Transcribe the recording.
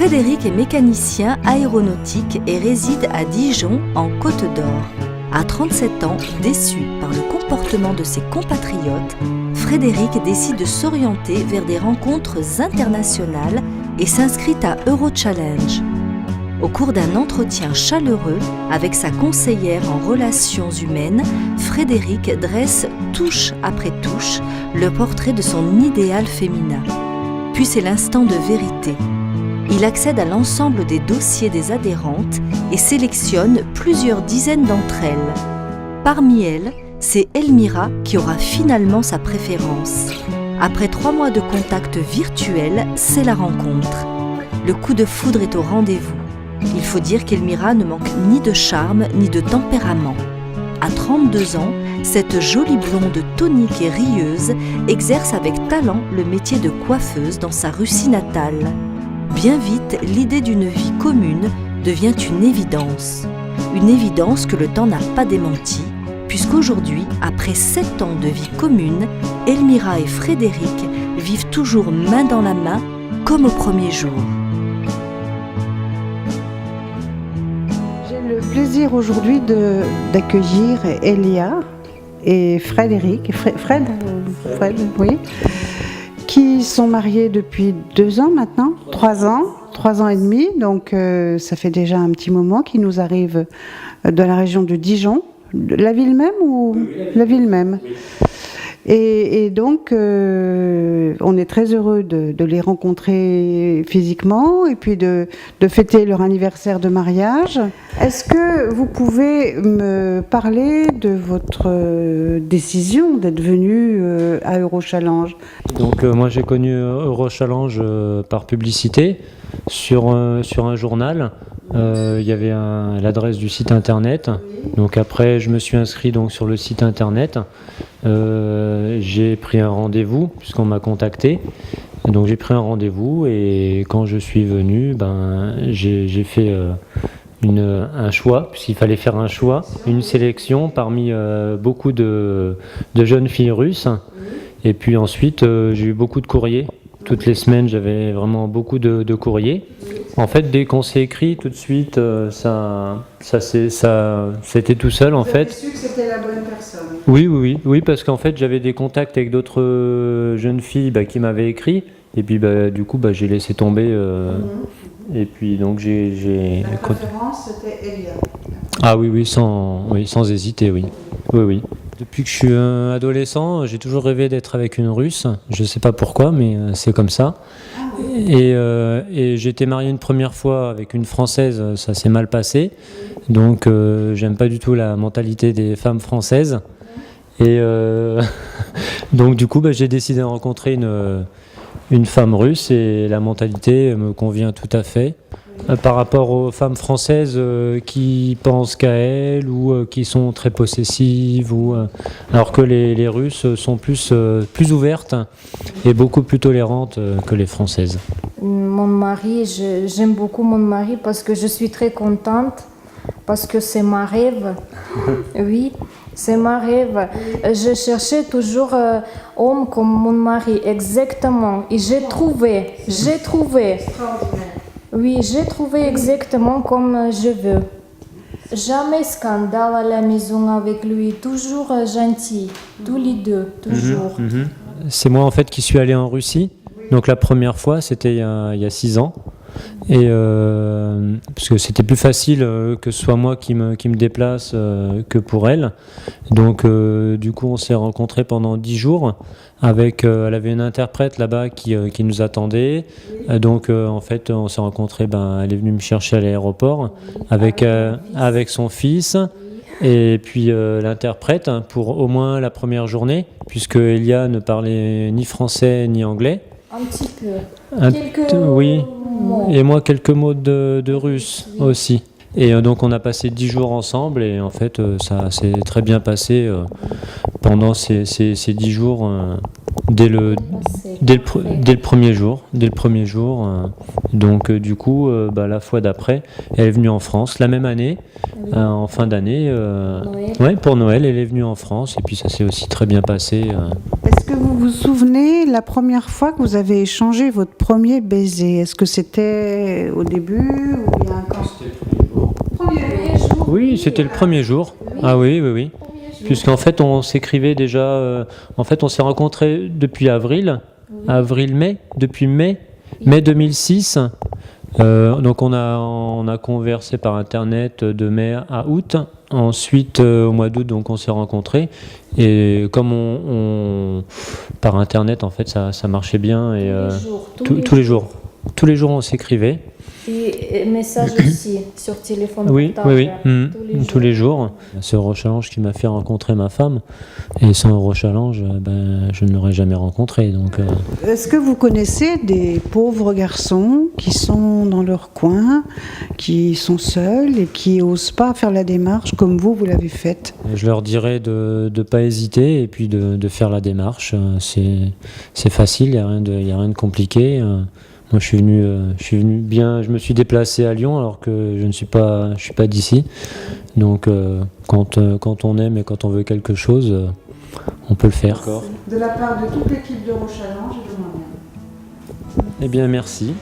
Frédéric est mécanicien aéronautique et réside à Dijon, en Côte d'Or. À 37 ans, déçu par le comportement de ses compatriotes, Frédéric décide de s'orienter vers des rencontres internationales et s'inscrit à Eurochallenge. Au cours d'un entretien chaleureux avec sa conseillère en relations humaines, Frédéric dresse touche après touche le portrait de son idéal féminin. Puis c'est l'instant de vérité. Il accède à l'ensemble des dossiers des adhérentes et sélectionne plusieurs dizaines d'entre elles. Parmi elles, c'est Elmira qui aura finalement sa préférence. Après 3 mois de contact virtuel, c'est la rencontre. Le coup de foudre est au rendez-vous. Il faut dire qu'Elmira ne manque ni de charme ni de tempérament. À 32 ans, cette jolie blonde tonique et rieuse exerce avec talent le métier de coiffeuse dans sa Russie natale. Bien vite, l'idée d'une vie commune devient une évidence. Une évidence que le temps n'a pas démentie, puisqu'aujourd'hui, après 7 ans de vie commune, Elmira et Frédéric vivent toujours main dans la main, comme au premier jour. J'ai le plaisir aujourd'hui d'accueillir Elia et Frédéric, Fred, oui, qui sont mariés depuis 2 ans maintenant, 3 ans et demi, donc ça fait déjà un petit moment qu'ils nous arrivent de la région de Dijon, la ville même ou la ville même. Et donc, on est très heureux de les rencontrer physiquement et puis de fêter leur anniversaire de mariage. Est-ce que vous pouvez me parler de votre décision d'être venu à Eurochallenge ? Donc, moi, j'ai connu Eurochallenge par publicité sur un journal. Il y avait l'adresse du site internet. Donc après, je me suis inscrit donc sur le site internet. J'ai pris un rendez-vous puisqu'on m'a contacté. Donc j'ai pris un rendez-vous et quand je suis venu, j'ai fait un choix, puisqu'il fallait faire un choix, une sélection parmi beaucoup de jeunes filles russes. Et puis ensuite, j'ai eu beaucoup de courriers. Toutes les semaines, j'avais vraiment beaucoup de courriers. En fait, dès qu'on s'est écrit, tout de suite, c'était tout seul, en fait. Vous avez su que c'était la bonne personne ? Oui, parce qu'en fait, j'avais des contacts avec d'autres jeunes filles qui m'avaient écrit. Et puis, du coup, j'ai laissé tomber. Et puis, donc, j'ai... La préférence, c'était Elia. Ah oui, sans hésiter, oui. Oui. Depuis que je suis adolescent, j'ai toujours rêvé d'être avec une Russe. Je ne sais pas pourquoi, mais c'est comme ça. Et j'ai été marié une première fois avec une Française, ça s'est mal passé. Donc, j'aime pas du tout la mentalité des femmes françaises. Et donc, du coup, j'ai décidé de rencontrer une femme russe et la mentalité me convient tout à fait. Par rapport aux femmes françaises qui pensent qu'à elles ou qui sont très possessives, alors que les Russes sont plus ouvertes et beaucoup plus tolérantes que les Françaises. Mon mari, j'aime beaucoup mon mari parce que je suis très contente, parce que c'est ma rêve. Oui, c'est ma rêve. Je cherchais toujours un homme comme mon mari, exactement. Et j'ai trouvé. Oui, j'ai trouvé exactement comme je veux. Jamais scandale à la maison avec lui, toujours gentil, tous les deux, toujours. C'est moi en fait qui suis allé en Russie. Donc la première fois, c'était il y a 6 ans. Et parce que c'était plus facile que ce soit moi qui me déplace que pour elle. Donc du coup on s'est rencontrés pendant 10 jours avec elle avait une interprète là-bas qui nous attendait. Donc en fait on s'est rencontrés, elle est venue me chercher à l'aéroport avec son fils et puis l'interprète pour au moins la première journée, puisque Elia ne parlait ni français ni anglais. Un petit peu. Quelques oui. mots. Et moi, quelques mots de russe aussi. Et donc, on a passé 10 jours ensemble et en fait, ça s'est très bien passé pendant ces 10 jours, dès le premier jour. Donc, du coup, la fois d'après, elle est venue en France la même année, en fin d'année. Pour Noël, elle est venue en France et puis ça s'est aussi très bien passé. Est-ce que vous vous vous souvenez la première fois que vous avez échangé votre premier baiser? Est-ce que c'était au début ou bien quand? Oui, c'était le premier jour. Ah oui, oui, oui. Puisqu'en fait, on s'écrivait déjà. En fait, on s'est rencontrés depuis avril, avril-mai, depuis mai 2006. Donc on a conversé par internet de mai à août. Ensuite, au mois d'août, donc on s'est rencontrés. Et comme par internet, en fait, ça marchait bien. Et tous les jours, on s'écrivait. Et message aussi sur téléphone Oui, portable. oui, oui. Tous les jours. C'est Eurochallenge qui m'a fait rencontrer ma femme. Et sans Eurochallenge, je ne l'aurais jamais rencontrée. Donc, Est-ce que vous connaissez des pauvres garçons qui sont dans leur coin, qui sont seuls et qui n'osent pas faire la démarche comme vous l'avez faite? je leur dirais de ne pas hésiter et puis de faire la démarche. C'est facile, il n'y a rien de compliqué. Moi, je suis venu bien. Je me suis déplacé à Lyon alors que je suis pas d'ici. Donc, quand on aime et quand on veut quelque chose, on peut le faire. De la part de toute l'équipe d'Eurochallenge et de moi-même. Eh bien, merci.